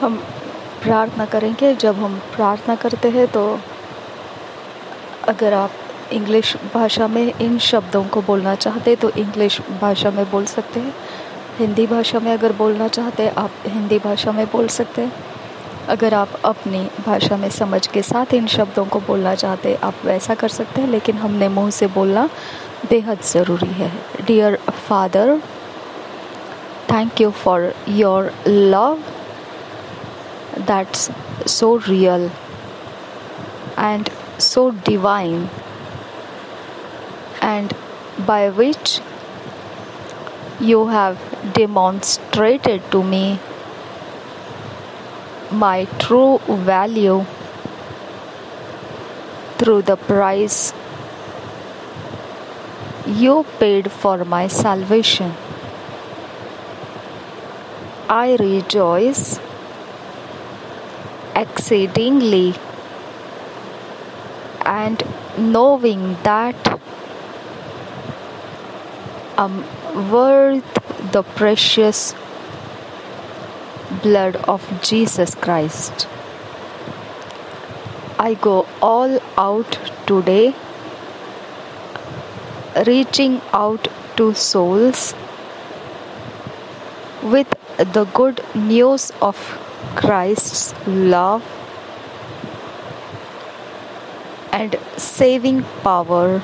हम प्रार्थना करेंगे। जब हम प्रार्थना करते हैं तो अगर आप इंग्लिश भाषा में इन शब्दों को बोलना चाहते तो इंग्लिश भाषा में बोल सकते हैं। हिंदी भाषा में अगर बोलना चाहते हैं आप हिंदी भाषा में बोल सकते हैं। अगर आप अपनी भाषा में समझ के साथ इन शब्दों को बोलना चाहते हैं आप वैसा कर सकते हैं, लेकिन हमने मुंह से बोलना बेहद ज़रूरी है। Dear father, thank you for your love that's so real and so divine, and by which you have demonstrated to me my true value through the price you paid for my salvation. I rejoice exceedingly, and knowing that I'm worth the precious blood of Jesus Christ. I go all out today, reaching out to souls with the good news of Christ's love and saving power.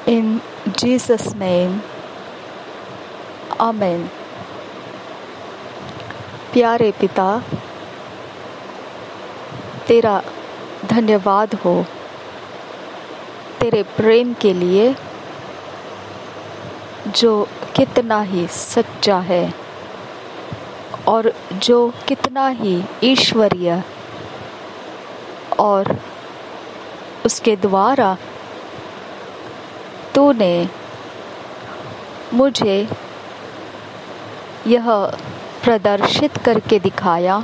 In Jesus' name, Amen. प्यारे पिता, तेरा धन्यवाद हो तेरे प्रेम के लिए जो कितना ही सच्चा है और जो कितना ही ईश्वरीय, और उसके द्वारा तूने मुझे यह प्रदर्शित करके दिखाया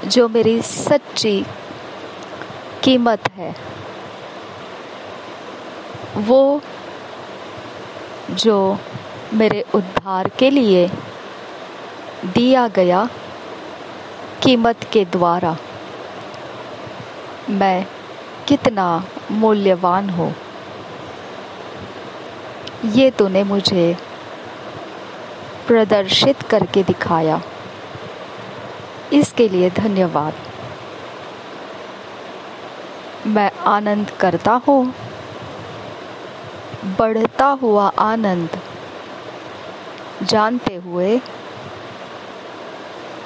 जो मेरी सच्ची कीमत है, वो जो मेरे उद्धार के लिए दिया गया कीमत के द्वारा मैं कितना मूल्यवान हूँ, ये तूने मुझे प्रदर्शित करके दिखाया। इसके लिए धन्यवाद। मैं आनंद करता हूँ, बढ़ता हुआ आनंद जानते हुए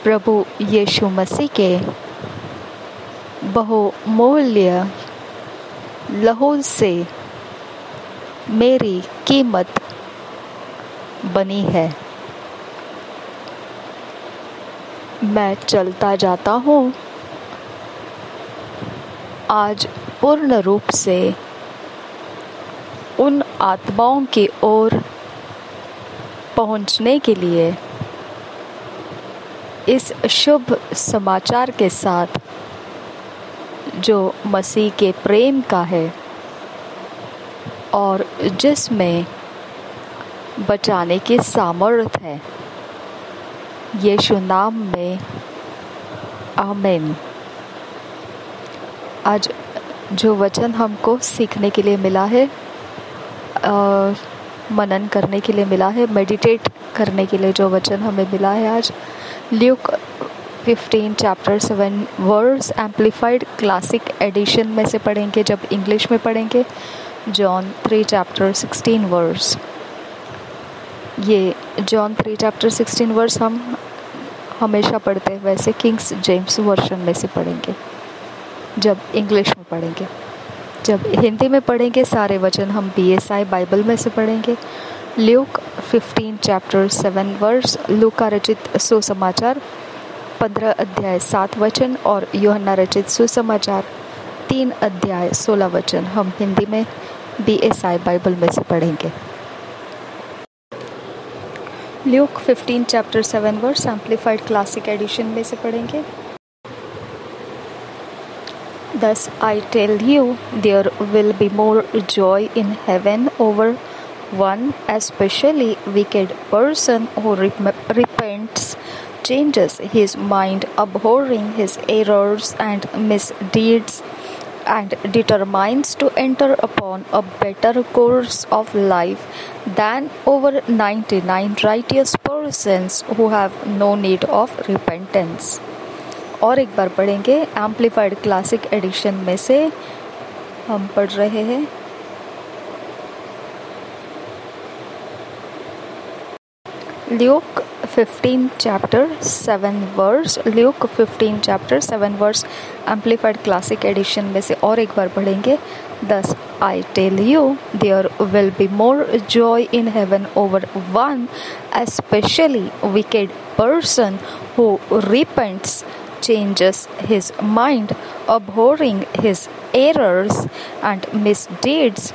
प्रभु यीशु मसीह के बहुमूल्य लहू से मेरी कीमत बनी है। मैं चलता जाता हूँ आज पूर्ण रूप से उन आत्माओं की ओर पहुँचने के लिए इस शुभ समाचार के साथ जो मसीह के प्रेम का है और जिसमें बचाने की सामर्थ है। यीशु नाम में आमीन। आज जो वचन हमको सीखने के लिए मिला है, मनन करने के लिए मिला है, मेडिटेट करने के लिए जो वचन हमें मिला है आज, Luke 15 chapter 7 verse amplified classic edition में से पढ़ेंगे। जब इंग्लिश में पढ़ेंगे जॉन 3 चैप्टर 16 वर्स। ये जॉन 3 चैप्टर 16 वर्स हम हमेशा पढ़ते हैं, वैसे किंग्स जेम्स वर्जन में से पढ़ेंगे जब इंग्लिश में पढ़ेंगे। जब हिंदी में पढ़ेंगे सारे वचन हम BSI बाइबल में से पढ़ेंगे। ल्यूक 15 चैप्टर 7 वर्स, लूका रचित सुसमाचार 15 अध्याय 7 वचन और यूहन्ना रचित सुसमाचार 3 अध्याय 16 वचन हम हिंदी में BSI बाइबल में से पढ़ेंगे। Luke 15 chapter 7 verse amplified classic edition में से पढ़ेंगे। Thus I tell you, there will be more joy in heaven over one especially wicked person who repents changes his mind, abhorring his errors and misdeeds, and determines to enter upon a better course of life than over 99 righteous persons who have no need of repentance. और एक बार पढ़ेंगे, amplified classic edition में से हम पढ़ रहे हैं। Luke 15 chapter 7 verse, Luke 15 chapter 7 verse Amplified Classic Edition में से और एक बार पढ़ेंगे। Thus I tell you, there will be more joy in heaven over one especially wicked person who repents, changes his mind, abhorring his errors and misdeeds,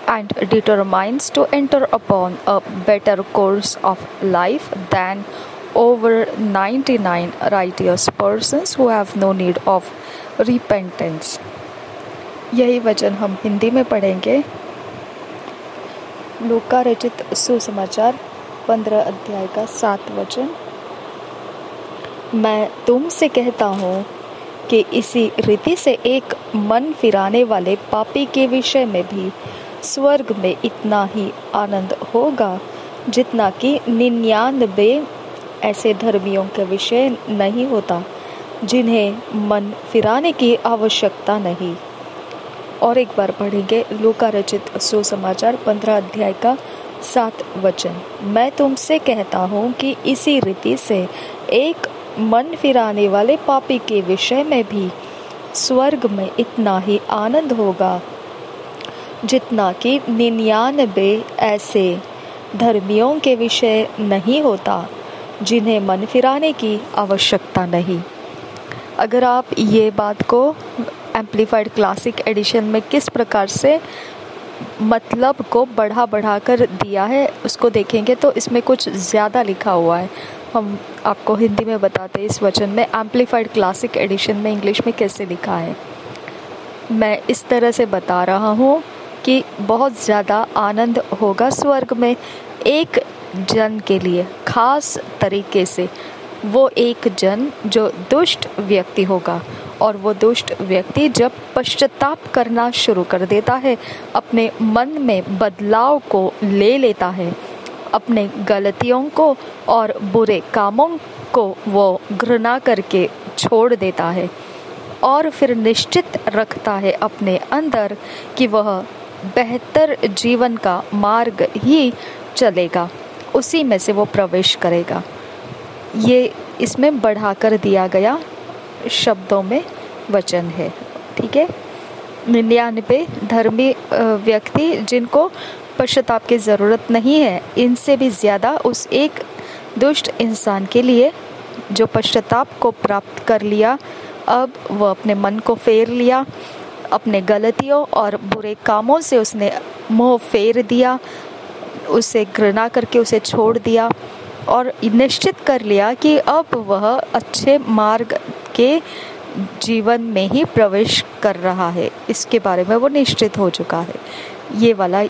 and determines to enter upon a better course of life than over 99 righteous persons who have no need of repentance. यही वचन हम हिंदी में पढ़ेंगे। लूका रचित सुसमाचार 15 अध्याय का 7 वचन। मैं तुमसे कहता हूँ कि इसी रीति से एक मन फिराने वाले पापी के विषय में भी स्वर्ग में इतना ही आनंद होगा जितना कि 99 ऐसे धर्मियों के विषय नहीं होता जिन्हें मन फिराने की आवश्यकता नहीं। और एक बार पढ़ेंगे, लूका रचित सुसमाचार 15 अध्याय का 7 वचन। मैं तुमसे कहता हूँ कि इसी रीति से एक मन फिराने वाले पापी के विषय में भी स्वर्ग में इतना ही आनंद होगा जितना कि 99 ऐसे धर्मियों के विषय नहीं होता जिन्हें मन फिराने की आवश्यकता नहीं। अगर आप ये बात को एम्पलीफाइड क्लासिक एडिशन में किस प्रकार से मतलब को बढ़ा कर दिया है उसको देखेंगे तो इसमें कुछ ज़्यादा लिखा हुआ है। हम आपको हिंदी में बताते हैं इस वचन में एम्पलीफाइड क्लासिक एडिशन में इंग्लिश में कैसे लिखा है। मैं इस तरह से बता रहा हूँ कि बहुत ज़्यादा आनंद होगा स्वर्ग में एक जन के लिए, खास तरीके से वो एक जन जो दुष्ट व्यक्ति होगा। और वो दुष्ट व्यक्ति जब पश्चाताप करना शुरू कर देता है, अपने मन में बदलाव को ले लेता है, अपने गलतियों को और बुरे कामों को वो घृणा करके छोड़ देता है और फिर निश्चित रखता है अपने अंदर कि वह बेहतर जीवन का मार्ग ही चलेगा, उसी में से वो प्रवेश करेगा। ये इसमें बढ़ाकर दिया गया शब्दों में वचन है, ठीक है। 99 धर्मी व्यक्ति जिनको पश्चाताप की ज़रूरत नहीं है, इनसे भी ज़्यादा उस एक दुष्ट इंसान के लिए जो पश्चाताप को प्राप्त कर लिया, अब वह अपने मन को फेर लिया, अपने गलतियों और बुरे कामों से उसने मुंह फेर दिया, उसे घृणा करके उसे छोड़ दिया और निश्चित कर लिया कि अब वह अच्छे मार्ग के जीवन में ही प्रवेश कर रहा है। इसके बारे में वो निश्चित हो चुका है। ये वाला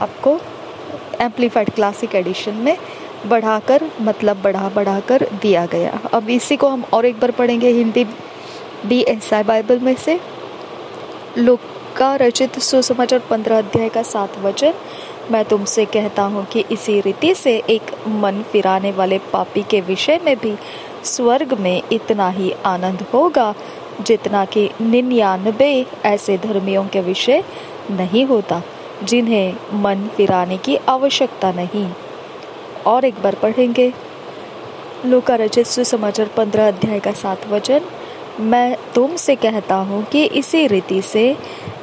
आपको एम्पलीफाइड क्लासिक एडिशन में बढ़ा कर दिया गया। अब इसी को हम और एक बार पढ़ेंगे हिंदी BSI बाइबल में से। लूका रचित सुसमाचार 15 अध्याय का 7 वचन। मैं तुमसे कहता हूँ कि इसी रीति से एक मन फिराने वाले पापी के विषय में भी स्वर्ग में इतना ही आनंद होगा जितना कि 99 ऐसे धर्मियों के विषय नहीं होता जिन्हें मन फिराने की आवश्यकता नहीं। और एक बार पढ़ेंगे, लूका रचित सुसमाचार 15 अध्याय का 7 वचन। मैं तुमसे कहता हूँ कि इसी रीति से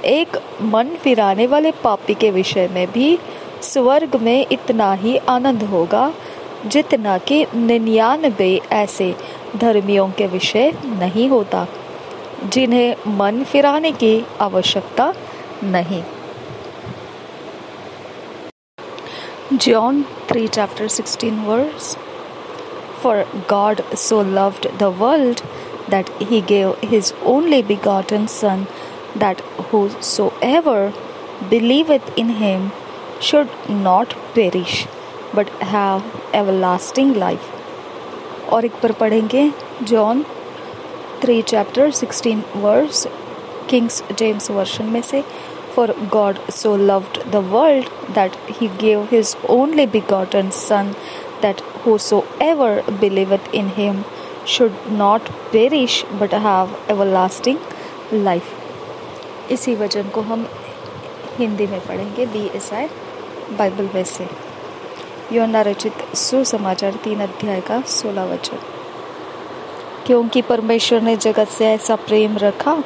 एक मन फिराने वाले पापी के विषय में भी स्वर्ग में इतना ही आनंद होगा जितना कि 99 ऐसे धर्मियों के विषय नहीं होता जिन्हें मन फिराने की आवश्यकता नहीं। John 3 chapter 16 verse. For God so loved the world that he gave his only begotten Son, that whosoever believeth in him should not perish but have everlasting life. और एक बार पढ़ेंगे John 3 chapter 16 verse kings James version में से। For God so loved the world that he gave his only begotten son that whosoever believeth in him should not perish but have everlasting life। इसी वचन को हम हिंदी में पढ़ेंगे BSI Bible में से। यूहन्ना रचित सुसमाचार 3 अध्याय का 16 वचन। क्योंकि परमेश्वर ने जगत से ऐसा प्रेम रखा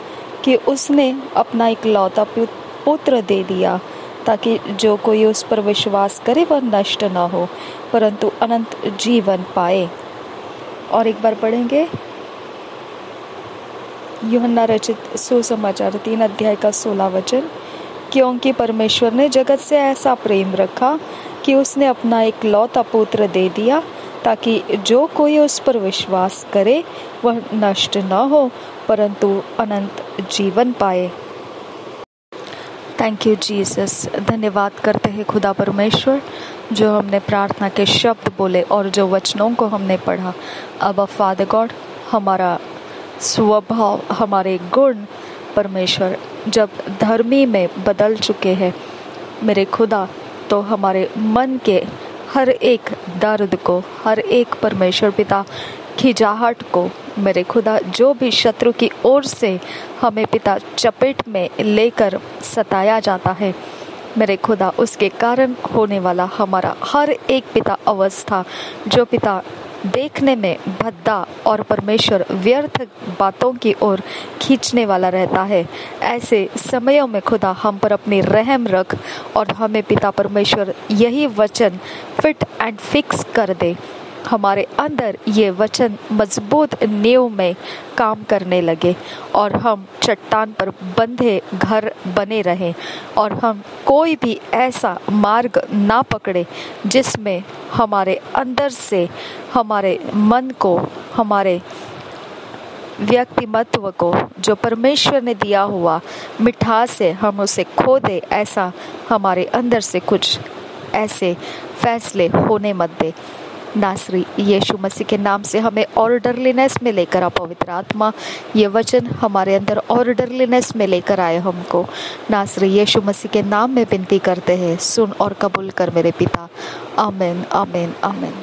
कि उसने अपना इकलौता पुत्र दे दिया, ताकि जो कोई उस पर विश्वास करे वह नष्ट न हो परंतु अनंत जीवन पाए। और एक बार पढ़ेंगे यूहन्ना रचित सुसमाचार 3 अध्याय का 16 वचन। क्योंकि परमेश्वर ने जगत से ऐसा प्रेम रखा कि उसने अपना इकलौता पुत्र दे दिया, ताकि जो कोई उस पर विश्वास करे वह नष्ट न हो परंतु अनंत जीवन पाए। Thank you Jesus. धन्यवाद करते हैं खुदा परमेश्वर, जो हमने प्रार्थना के शब्द बोले और जो वचनों को हमने पढ़ा। अब फादर गॉड, हमारा स्वभाव, हमारे गुण परमेश्वर जब धर्मी में बदल चुके हैं मेरे खुदा, तो हमारे मन के हर एक दर्द को, हर एक परमेश्वर पिता खिंचाहट को मेरे खुदा, जो भी शत्रु की ओर से हमें पिता चपेट में लेकर सताया जाता है मेरे खुदा, उसके कारण होने वाला हमारा हर एक पिता अवस्था, जो पिता देखने में भद्दा और परमेश्वर व्यर्थ बातों की ओर खींचने वाला रहता है, ऐसे समयों में खुदा हम पर अपनी रहम रख और हमें पिता परमेश्वर यही वचन फिट एंड फिक्स कर दे। हमारे अंदर ये वचन मजबूत नींव में काम करने लगे और हम चट्टान पर बंधे घर बने रहें और हम कोई भी ऐसा मार्ग ना पकड़े जिसमें हमारे अंदर से हमारे मन को, हमारे व्यक्तिमत्व को, जो परमेश्वर ने दिया हुआ मिठास से हम उसे खो दे। ऐसा हमारे अंदर से कुछ ऐसे फैसले होने मत दे। नासरी यीशु मसीह के नाम से हमें ऑर्डरलीनेस में लेकर आ पवित्र आत्मा, ये वचन हमारे अंदर ऑर्डरलीनेस में लेकर आए हमको। नासरी यीशु मसीह के नाम में विनती करते हैं, सुन और कबूल कर मेरे पिता। आमीन आमीन आमीन।